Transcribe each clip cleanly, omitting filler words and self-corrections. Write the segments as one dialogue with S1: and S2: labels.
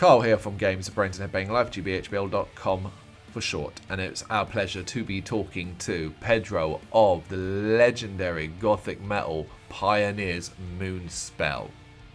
S1: Carl here from Brrraaains A Head-Banging Life, gbhblofficial.com for short, and it's our pleasure to be talking to Pedro of the legendary gothic metal pioneers Moonspell.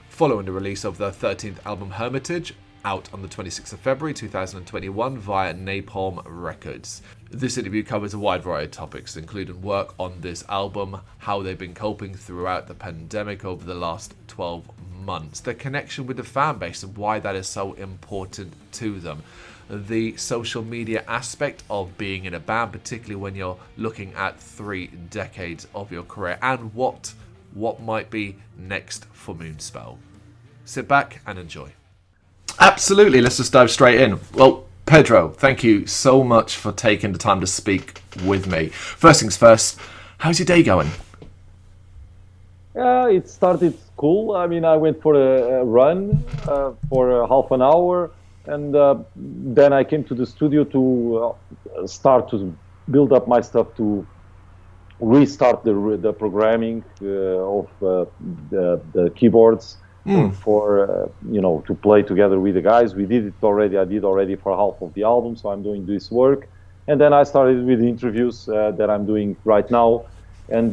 S1: Following the release of their 13th album Hermitage, out on the 26th of February 2021 via Napalm Records. This interview covers a wide variety of topics, including work on this album, how they've been coping throughout the pandemic over the last 12 months, their connection with the fan base and why that is so important to them, the social media aspect of being in a band, particularly when you're looking at 3 decades of your career, and what might be next for Moonspell. Sit back and enjoy. Absolutely, let's just dive straight in. Well, Pedro, thank you so much for taking the time to speak with me. First things first, how's your day going?
S2: It started cool. I mean, I went for a run for half an hour, and then I came to the studio to start to build up my stuff to restart the programming of the keyboards. For to play together with the guys. We did it already. I did already for half of the album, so I'm doing this work. And then I started with the interviews that I'm doing right now. And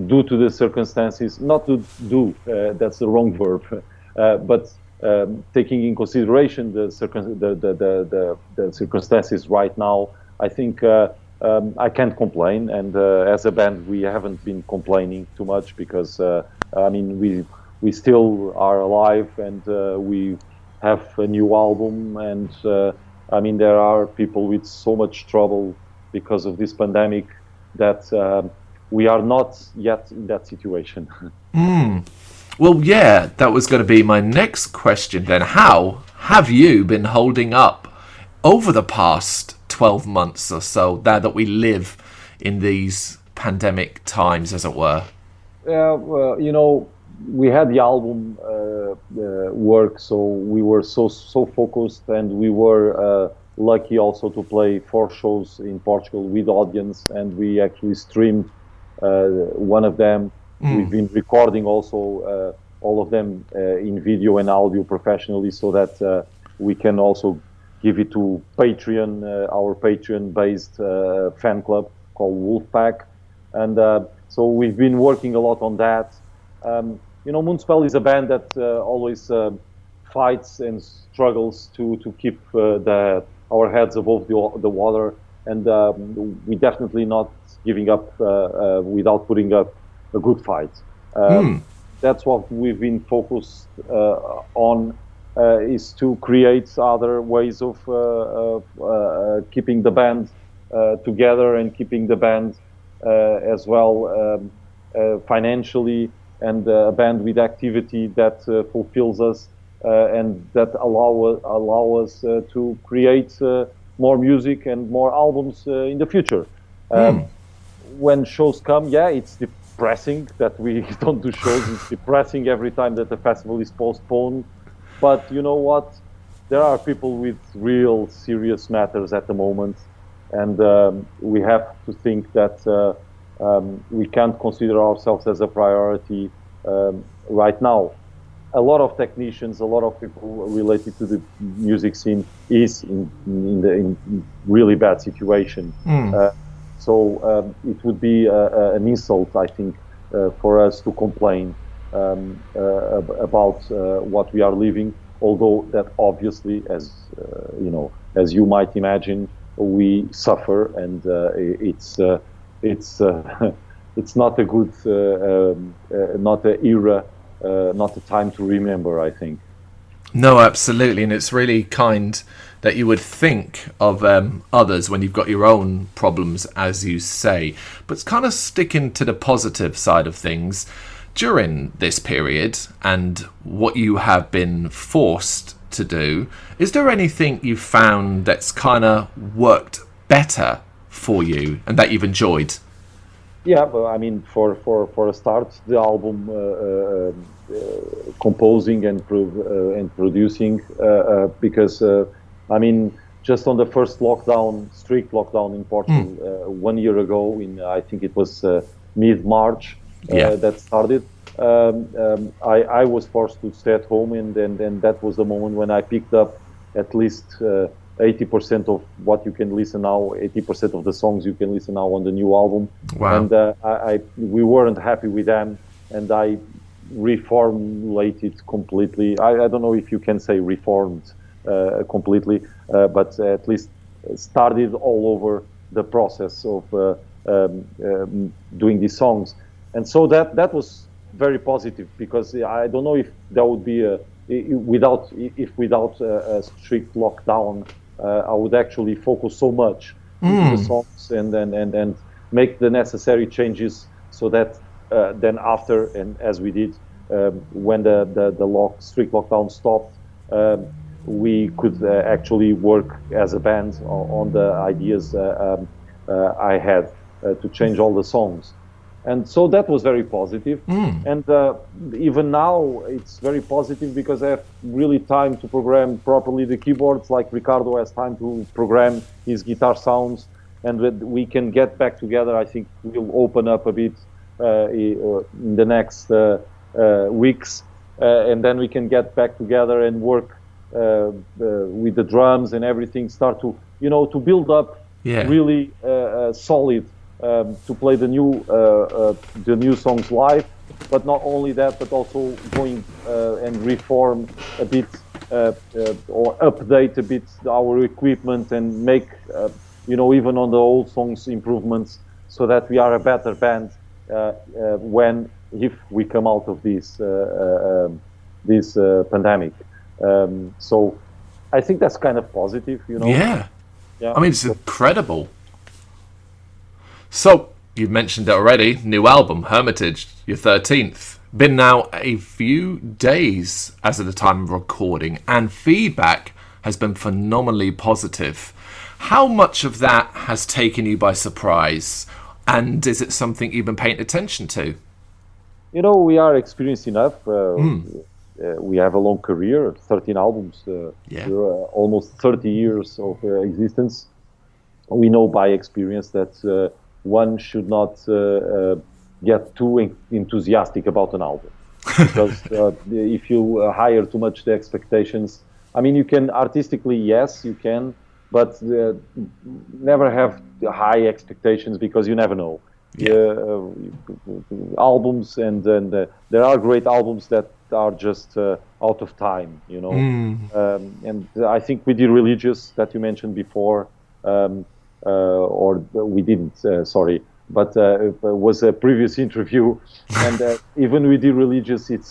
S2: due to the circumstances, not to do, that's the wrong verb, but taking in consideration the circumstances right now, I think I can't complain. And as a band, we haven't been complaining too much because we still are alive, and we have a new album, and there are people with so much trouble because of this pandemic that we are not yet in that situation.
S1: Well, yeah, that was going to be my next question then. How have you been holding up over the past 12 months or so, now that we live in these pandemic times, as it were? We had the album work, so we were so focused, and we were lucky also to play 4 shows in Portugal with audience, and we actually streamed one of them. We've been recording also all of them in video and audio professionally, so that we can also give it to Patreon, our Patreon-based fan club called Wolfpack, and so we've been working a lot on that. Moonspell is a band that always fights and struggles to keep our heads above the water, and we definitely not giving up without putting up a good fight. That's what we've been focused on, is to create other ways of keeping the band together and keeping the band as well financially, and a band with activity that fulfills us and that allow us to create more music and more albums in the future. When shows come, it's depressing that we don't do shows. It's depressing every time that the festival is postponed. But you know what? There are people with real serious matters at the moment, and we have to think that we can't consider ourselves as a priority right now. A lot of technicians, a lot of people related to the music scene is in really bad situation. So it would be an insult, I think, for us to complain about what we are living. Although that obviously, as you might imagine, we suffer, and it's not a good, not an era, not a time to remember, I think. No, absolutely, and it's really kind that you would think of others when you've got your own problems, as you say. But it's kind of sticking to the positive side of things during this period and what you have been forced to do. Is there anything you found that's kind of worked better for you and that you've enjoyed?
S2: Yeah, but I mean, for a start, the album composing and producing, because I mean, just on the first strict lockdown in Portugal 1 year ago, I think it was mid-March, that started.
S1: I was forced to stay at home, and then that was the moment when I picked up at least 80% of what you can listen now, 80% of the songs you can listen now on the new album.
S3: Wow.
S1: And we weren't happy with them, and I reformulated completely. I don't know if you can say reformed completely, but at least started all over the process of doing these songs. And so that was very positive, because I don't know if there would be without a strict lockdown, I would actually focus so much into the songs and make the necessary changes, so that then after, and as we did, when the strict lockdown stopped, we could actually work as a band on the ideas I had to change all the songs. And so that was very positive. And even now, it's very positive, because I have really time to program properly the keyboards, like Ricardo has time to program his guitar sounds. And we can get back together. I think we'll open up a bit in the next weeks. And then we can get back together and work with the drums and everything, start to, to build up really solid, to play the new songs live. But not only that, but also going and reform a bit or update a bit our equipment, and make even on the old songs improvements, so that we are a better band if we come out of this pandemic. So I think that's kind of positive,
S3: Yeah. I mean, it's incredible. So, you've mentioned it already, new album, Hermitage, your 13th. Been now a few days as of the time of recording, and feedback has been phenomenally positive. How much of that has taken you by surprise, and is it something you've been paying attention to?
S1: We are experienced enough. We have a long career, 13 albums, almost 30 years of existence. We know by experience that one should not get too enthusiastic about an album, because if you hire too much the expectations, I mean, you can artistically, yes, you can, but never have high expectations, because you never know. Albums, and there are great albums that are just out of time, and I think we did Religious, that you mentioned before, or we didn't, sorry, but it was a previous interview, and even we did Religious, it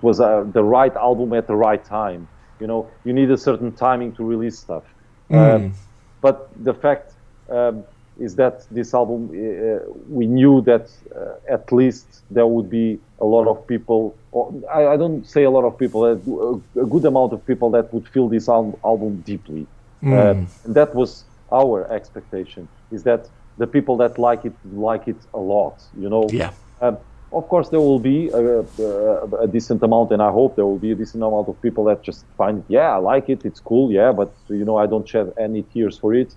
S1: was the right album at the right time. You need a certain timing to release stuff. But the fact is that this album, we knew that at least there would be a lot of people, or I don't say a lot of people, a good amount of people that would feel this album deeply. And that was our expectation, is that the people that like it a lot, of course, there will be a decent amount, and I hope there will be a decent amount of people that just find, I like it, it's cool, but I don't shed any tears for it.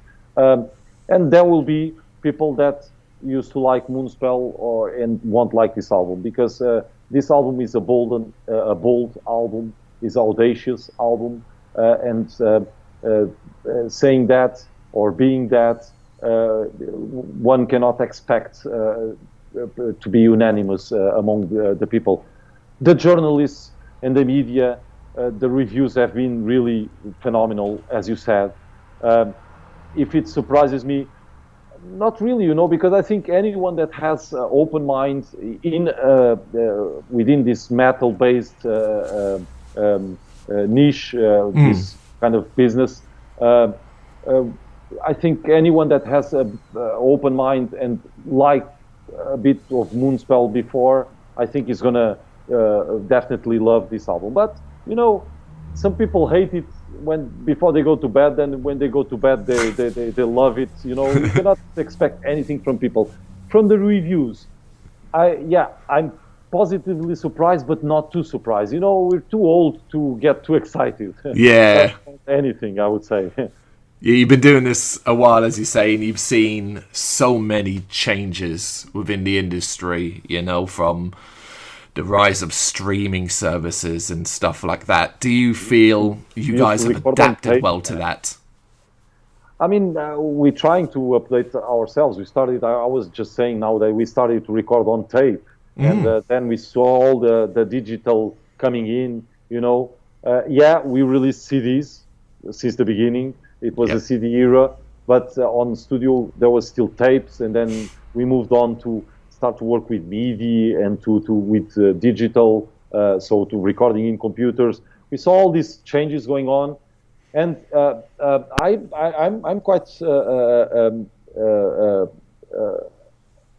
S1: And there will be people that used to like Moonspell and won't like this album, because this album is a bold album, is an audacious album, and saying that or being that, one cannot expect to be unanimous among the people. The journalists and the media, the reviews have been really phenomenal, as you said. If it surprises me, not really, because I think anyone that has open mind within this metal-based niche, this kind of business, I think anyone that has an open mind and liked a bit of Moonspell before, I think is gonna definitely love this album. But some people hate it before they go to bed, and when they go to bed they love it. You cannot expect anything from people. From the reviews, I'm positively surprised, but not too surprised. We're too old to get too excited.
S3: Yeah.
S1: Anything, I would say.
S3: You've been doing this a while, as you say, and you've seen so many changes within the industry, from the rise of streaming services and stuff like that. Do you feel you guys have adapted well to that?
S2: I mean, we're trying to update ourselves. We started, I was just saying now that we started to record on tape. And then we saw all the digital coming in, you know. Yeah, we released CDs since the beginning. It was a CD era. But on studio, there was still tapes. And then we moved on to start to work with MIDI and with digital, so to recording in computers. We saw all these changes going on. And I'm quite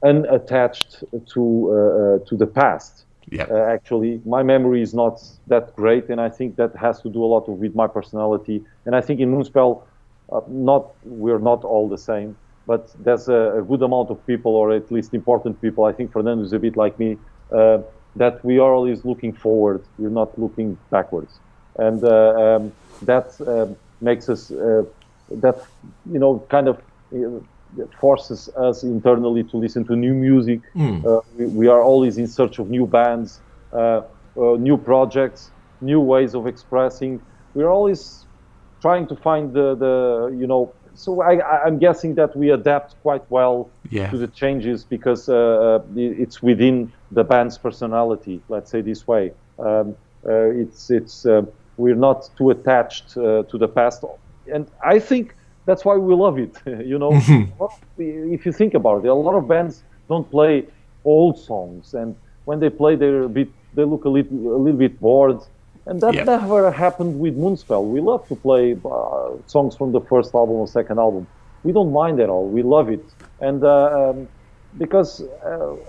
S2: unattached to the past.
S3: Yeah.
S2: Actually, my memory is not that great, and I think that has to do a lot with my personality. And I think in Moonspell, we're not all the same, but there's a good amount of people, or at least important people. I think Fernando is a bit like me, that we are always looking forward. We're not looking backwards. And that makes us, kind of forces us internally to listen to new music. We are always in search of new bands, new projects, new ways of expressing. We're always trying to find so I'm guessing that we adapt quite well to the changes because it's within the band's personality, let's say this way. We're not too attached to the past, and I think that's why we love it. If you think about it, a lot of bands don't play old songs, and when they play, they look a little bit bored, and that never happened with Moonspell. We love to play songs from the first album or second album. We don't mind at all. We love it, and because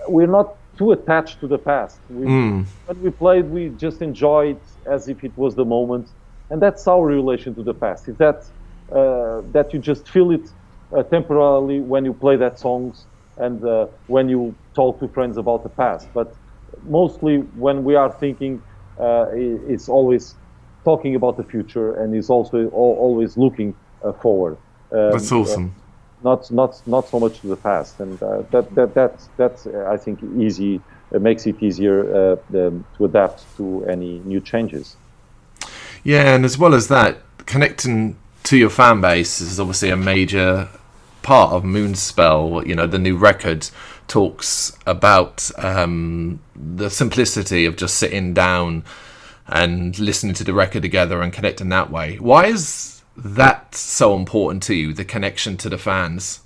S2: we're not too attached to the past. When we played, we just enjoyed as if it was the moment, and that's our relation to the past. Is that you just feel it temporarily when you play that songs and when you talk to friends about the past. But mostly when we are thinking, it's always talking about the future, and is also always looking forward.
S3: That's awesome.
S2: Not so much to the past, and that's I think easy. It makes it easier to adapt to any new changes.
S3: Yeah, and as well as that, connecting to your fan base is obviously a major part of Moonspell. The new record talks about the simplicity of just sitting down and listening to the record together and connecting that way. Why is that so important to you, the connection to the fans?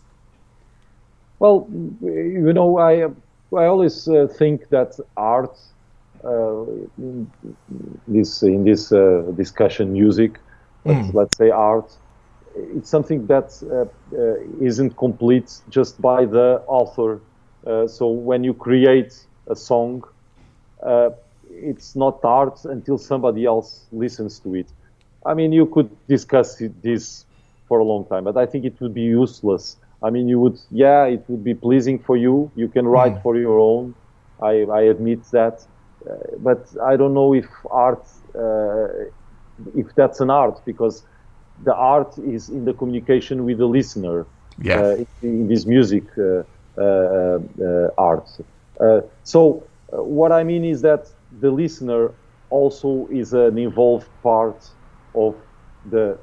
S2: Well, I always think that art, in this discussion, music, let's say art, it's something that isn't complete just by the author. So when you create a song, it's not art until somebody else listens to it. I mean, you could discuss this for a long time, but I think it would be useless. I mean, it would be pleasing for you. You can write for your own. I admit that. But I don't know if art, if that's an art, because the art is in the communication with the listener. In this music art. So what I mean is that the listener also is an involved part of the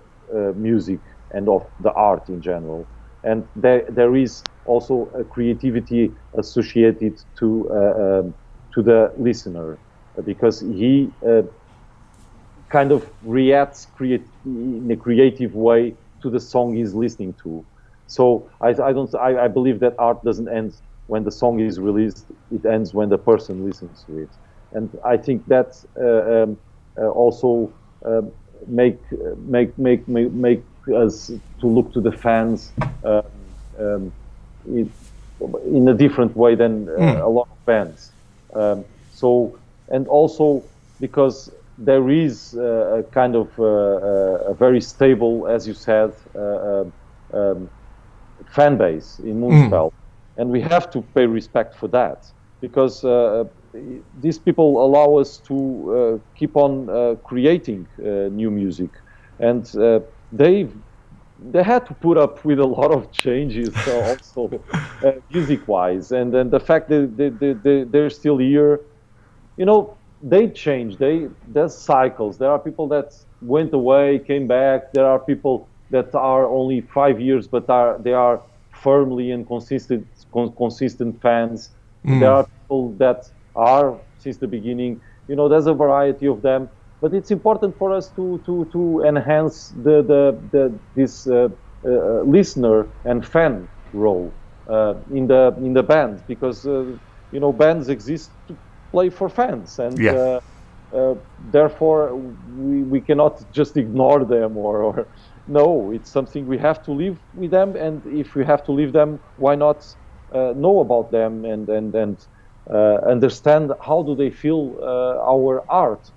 S2: music and of the art in general, and there is also a creativity associated to the listener, because he kind of reacts in a creative way to the song he's listening to. So I believe that art doesn't end when the song is released; it ends when the person listens to it, and I think that also make us to look to the fans in a different way than a lot of bands. And also because there is a kind of a very stable, as you said, fan base in Moonspell, and we have to pay respect for that, because these people allow us to keep on creating new music, and they had to put up with a lot of changes also music-wise, and then the fact that they're still here they change. There's cycles. There are people that went away, came back. There are people that are only 5 years, but they are firmly and consistent fans. There are people that are since the beginning. There's a variety of them. But it's important for us to enhance this listener and fan role in the band, because bands exist to play for fans, and therefore we cannot just ignore them or no, it's something we have to live with them, and if we have to live them, why not know about them and understand how do they feel our art,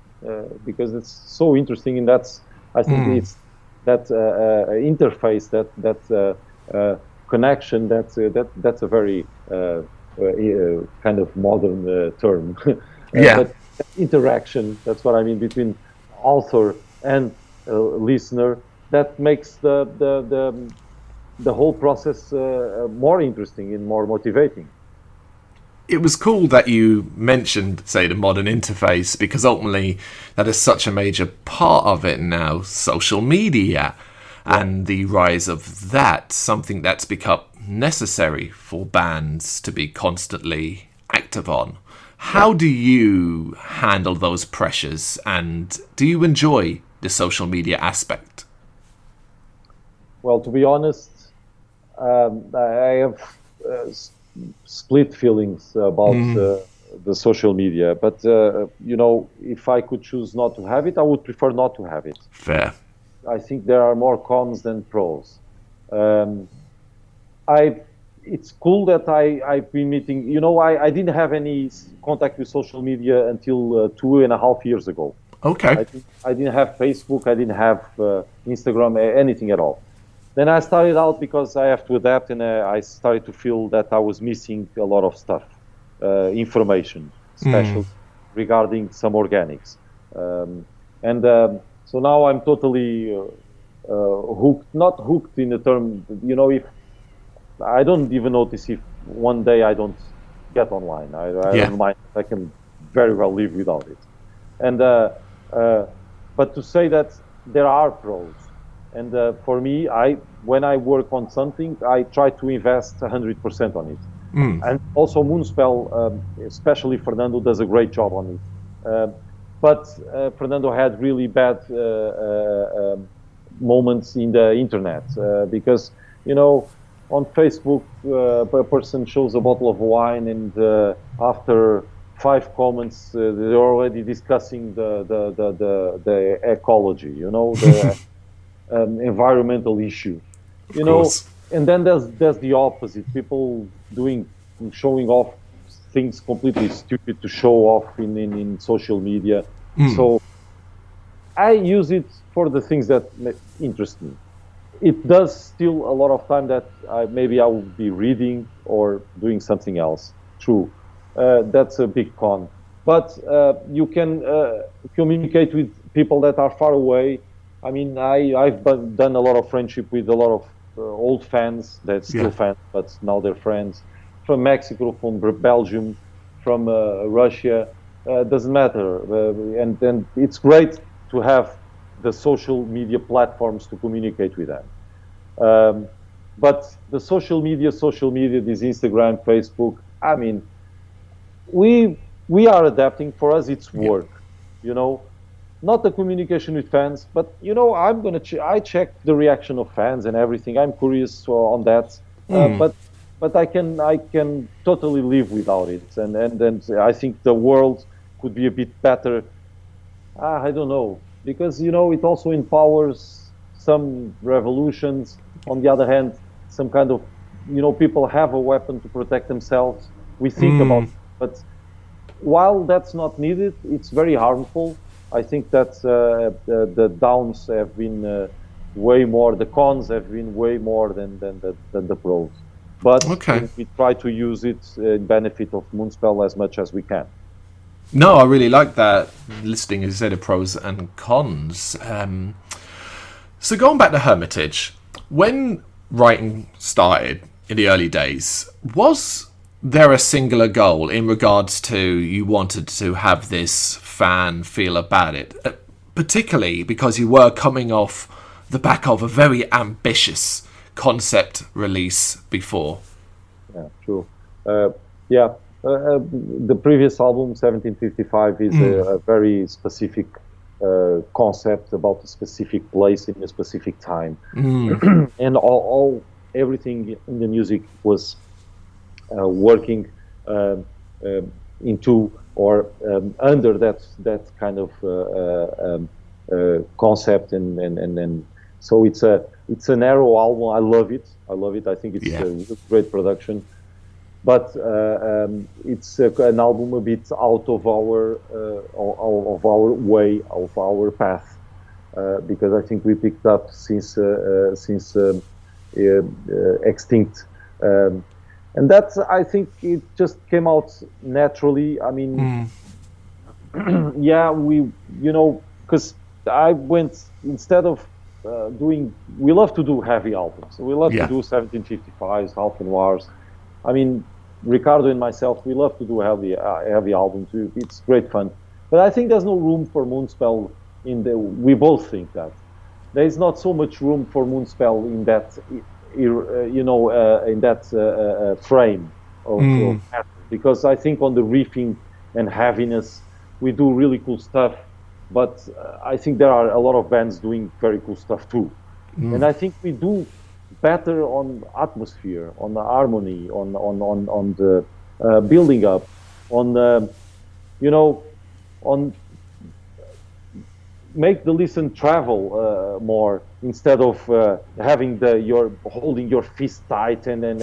S2: because it's so interesting, and I think it's that interface, that connection, that's a very kind of modern term. But interaction, that's what I mean, between author and listener, that makes the whole process more interesting and more motivating.
S3: It was cool that you mentioned, say, the modern interface, because ultimately that is such a major part of it now. Social media and the rise of that, something that's become necessary for bands to be constantly active on. How do you handle those pressures, and do you enjoy the social media aspect?
S2: Well, to be honest, I have split feelings about the social media, but if I could choose not to have it, I would prefer not to have it.
S3: Fair.
S2: I think there are more cons than pros. It's cool that I've been meeting. I didn't have any contact with social media until 2.5 years ago.
S3: Okay.
S2: I didn't have Facebook. I didn't have Instagram, anything at all. Then I started out because I have to adapt, and I started to feel that I was missing a lot of stuff, information, especially regarding some organics. So now I'm totally hooked, not hooked in the term, if I don't even notice if one day I don't get online. I don't mind. I can very well live without it. And but to say that there are pros, and for me, when I work on something, I try to invest 100% on it. And also Moonspell, especially Fernando, does a great job on it. But Fernando had really bad moments in the internet, because on Facebook, a person shows a bottle of wine, and after 5 comments, they're already discussing the ecology, the environmental issue, and then there's the opposite, people showing off things completely stupid to show off in social media. So I use it for the things that interest me. It does steal a lot of time that maybe I will be reading or doing something else. True. That's a big con. But you can communicate with people that are far away. I mean, I've done a lot of friendship with a lot of old fans that's still fans, but now they're friends. From Mexico, from Belgium, from Russia, doesn't matter. And it's great to have the social media platforms to communicate with them. But the social media, this Instagram, Facebook, I mean, we are adapting. For us, it's work, not the communication with fans, but I check the reaction of fans and everything. I'm curious on that, but I can totally live without it, and I think the world could be a bit better. I don't know, because it also empowers some revolutions. On the other hand, some kind of people have a weapon to protect themselves. We think about it, but while that's not needed, it's very harmful. I think that the downs have been way more, the cons have been way more than the pros. But we try to use it in benefit of Moonspell as much as we can.
S3: No, I really like that, listing, as you said, of pros and cons. So going back to Hermitage, when writing started in the early days, was there a singular goal in regards to you wanted to have this fan feel about it, particularly because you were coming off the back of a very ambitious concept release before?
S2: Yeah, true. The previous album, 1755, is a very specific concept about a specific place in a specific time, and everything in the music was working into or under that kind of concept, and so it's a narrow album. I love it. I think it's a great production, but it's an album a bit out of our way, of our path, because I think we picked up since Extinct, and that's, I think it just came out naturally. I mean, because I went, instead of we love to do heavy albums. We love to do 1755s, Half Noirs. I mean, Ricardo and myself, we love to do heavy albums. It's great fun. But I think there's no room for Moonspell we both think that. There is not so much room for Moonspell in that, in that frame of because I think on the riffing and heaviness, we do really cool stuff. But I think there are a lot of bands doing very cool stuff too. And I think we do better on atmosphere, on the harmony, on the building up, on on make the listen travel more, instead of having holding your fist tight and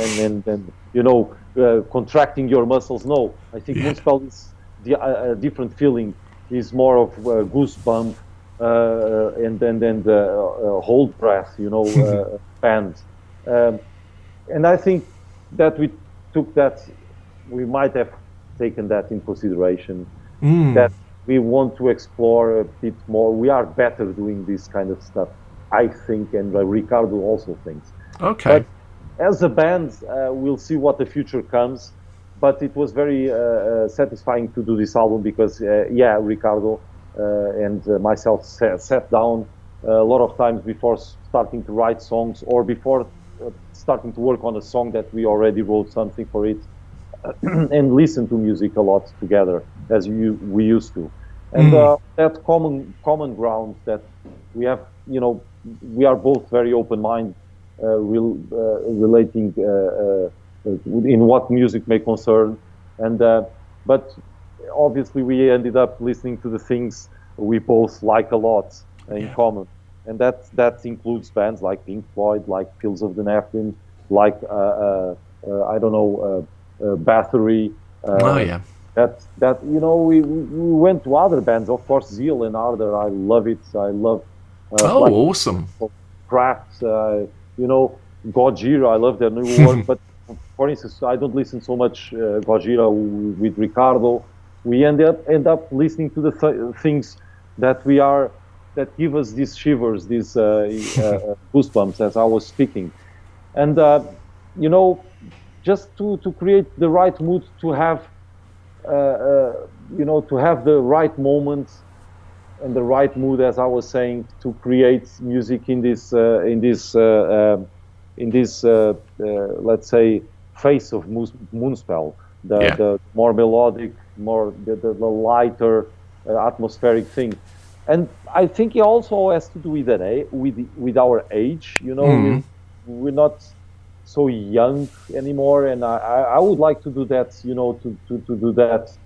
S2: contracting your muscles. No, I think Moonspell is a different feeling. Is more of goosebump and then the hold breath, band. And I think that we might have taken that in consideration, that we want to explore a bit more. We are better doing this kind of stuff, I think, and Ricardo also thinks.
S3: Okay.
S2: But as a band, we'll see what the future comes. But it was very satisfying to do this album because, Ricardo and myself sat down a lot of times before starting to write songs, or before starting to work on a song that we already wrote something for it, and listen to music a lot together as we used to. And that common ground that we have, we are both very open-minded, relating in what music may concern, and but obviously we ended up listening to the things we both like a lot in common, and that includes bands like Pink Floyd, like Fields of the Nephilim, like Bathory. We went to other bands, of course, Zeal and Ardor. I love it. I love.
S3: Awesome.
S2: Kraft, Gojira. I love their new work, but. For instance, I don't listen so much Gojira with Ricardo. We end up listening to the things that give us these shivers, these goosebumps, as I was speaking, and just to create the right mood, to have to have the right moment and the right mood, as I was saying, to create music in this let's say, face of Moonspell, the more melodic, more the lighter, atmospheric thing. And I think it also has to do with that, with our age. We're not so young anymore, and I would like to do that. To do that,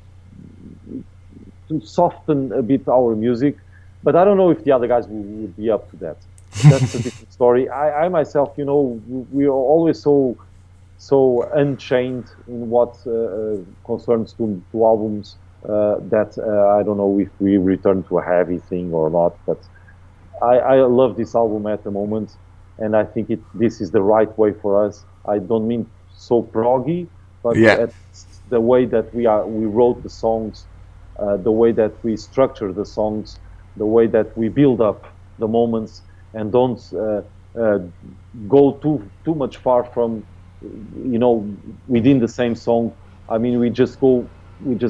S2: to soften a bit our music. But I don't know if the other guys would be up to that. That's a different story. I myself, we are always so unchained in what concerns to albums, that I don't know if we return to a heavy thing or not. But I love this album at the moment, and I think this is the right way for us. I don't mean so proggy, but the way that we wrote the songs, the way that we structure the songs, the way that we build up the moments, and don't go too much far from within the same song. I mean, we just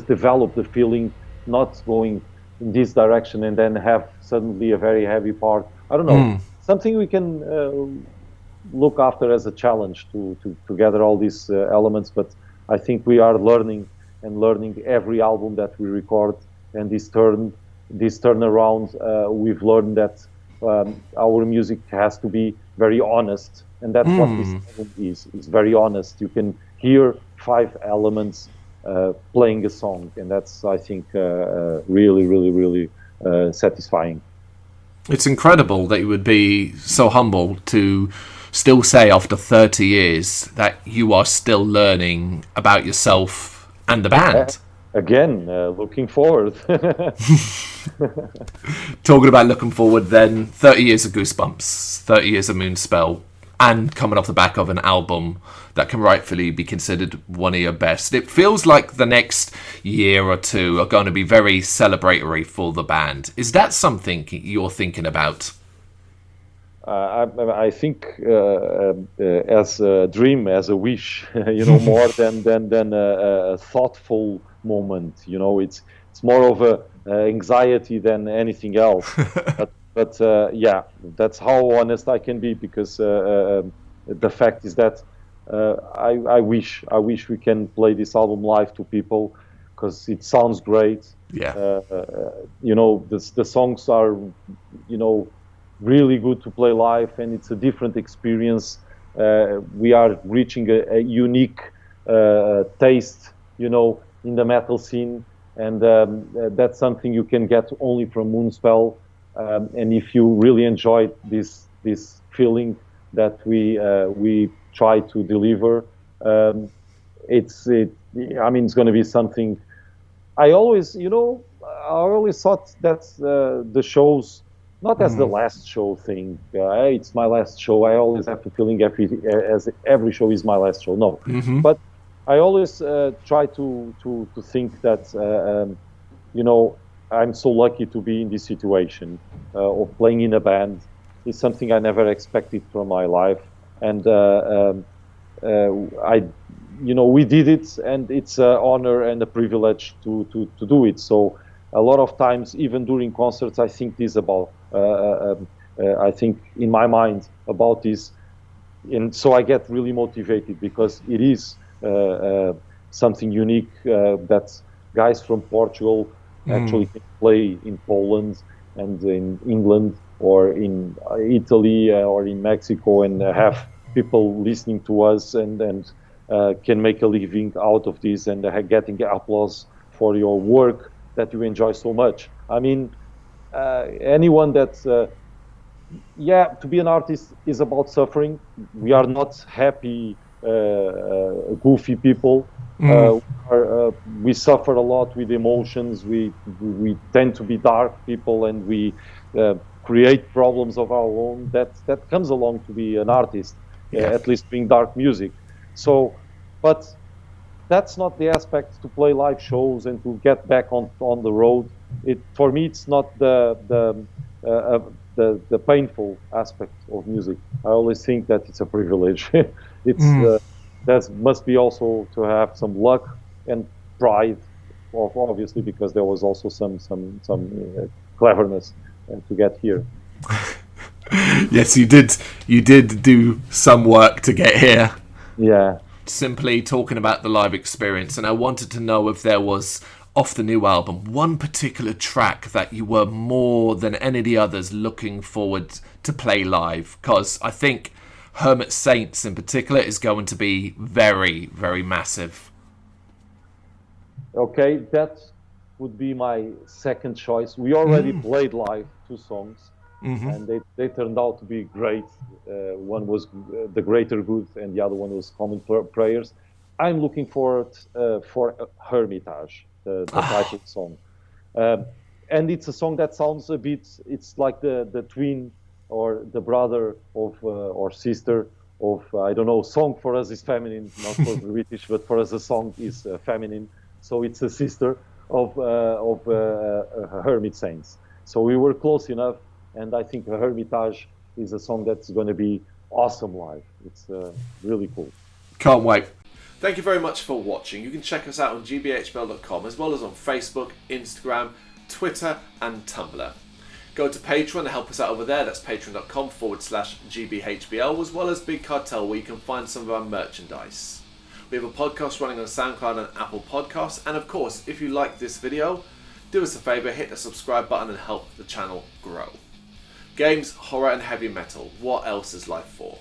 S2: develop the feeling, not going in this direction and then have suddenly a very heavy part. I don't know, something we can look after as a challenge to gather all these elements. But I think we are learning every album that we record, and this turnaround, we've learned that our music has to be very honest, and that's what this album is. It's very honest. You can hear 5 elements playing a song, and that's, I think, really, really, really satisfying.
S3: It's incredible that you would be so humble to still say after 30 years that you are still learning about yourself and the band.
S2: Again, looking forward.
S3: Talking about looking forward then, 30 years of Goosebumps, 30 years of Moonspell, and coming off the back of an album that can rightfully be considered one of your best. It feels like the next year or two are going to be very celebratory for the band. Is that something you're thinking about?
S2: I think as a dream, as a wish, more than a thoughtful moment. It's more of a anxiety than anything else. but yeah, that's how honest I can be, because the fact is that I wish we can play this album live to people, because it sounds great.
S3: Yeah.
S2: The songs are, really good to play live, and it's a different experience. We are reaching a unique taste, in the metal scene, and that's something you can get only from Moonspell. And if you really enjoy this feeling that we try to deliver, it's going to be something. I always thought that the shows, not as the last show thing. It's my last show. I always have the feeling every show is my last show. No, but I always try to think that I'm so lucky to be in this situation of playing in a band. It's something I never expected from my life, and we did it, and it's an honor and a privilege to do it. So a lot of times, even during concerts, I think this about. I think in my mind about this, and so I get really motivated, because it is something unique that guys from Portugal actually can play in Poland and in England or in Italy or in Mexico, and have people listening to us and can make a living out of this, and getting applause for your work that you enjoy so much. I mean, anyone that to be an artist is about suffering. We are not happy, goofy people. We suffer a lot with emotions. We tend to be dark people, and we create problems of our own. That comes along to be an artist, at least doing dark music. So, but that's not the aspect to play live shows and to get back on the road. For me, it's not the painful aspect of music. I always think that it's a privilege. That must be also to have some luck and pride, obviously, because there was also some cleverness to get here.
S3: Yes, you did do some work to get here.
S2: Yeah.
S3: Simply talking about the live experience, and I wanted to know if there was, off the new album, one particular track that you were more than any of the others looking forward to play live, because I think Hermit Saints in particular is going to be very, very massive. Okay,
S2: that would be my second choice. We already played live 2 songs, and they turned out to be great. One was The Greater Good, and the other one was Common Prayers. I'm looking forward for Hermitage, the title song. And it's a song that sounds a bit, it's like the twin or the brother of or sister of, I don't know, song for us is feminine, not for British, but for us a song is feminine. So it's a sister of Hermit Saints. So we were close enough, and I think Hermitage is a song that's going to be awesome live. It's really cool.
S3: Can't wait. Thank you very much for watching. You can check us out on gbhbl.com as well as on Facebook, Instagram, Twitter and Tumblr. Go to Patreon to help us out over there. That's patreon.com/gbhbl, as well as Big Cartel, where you can find some of our merchandise. We have a podcast running on SoundCloud and Apple Podcasts. And of course, if you like this video, do us a favour, hit the subscribe button and help the channel grow. Games, horror and heavy metal. What else is life for?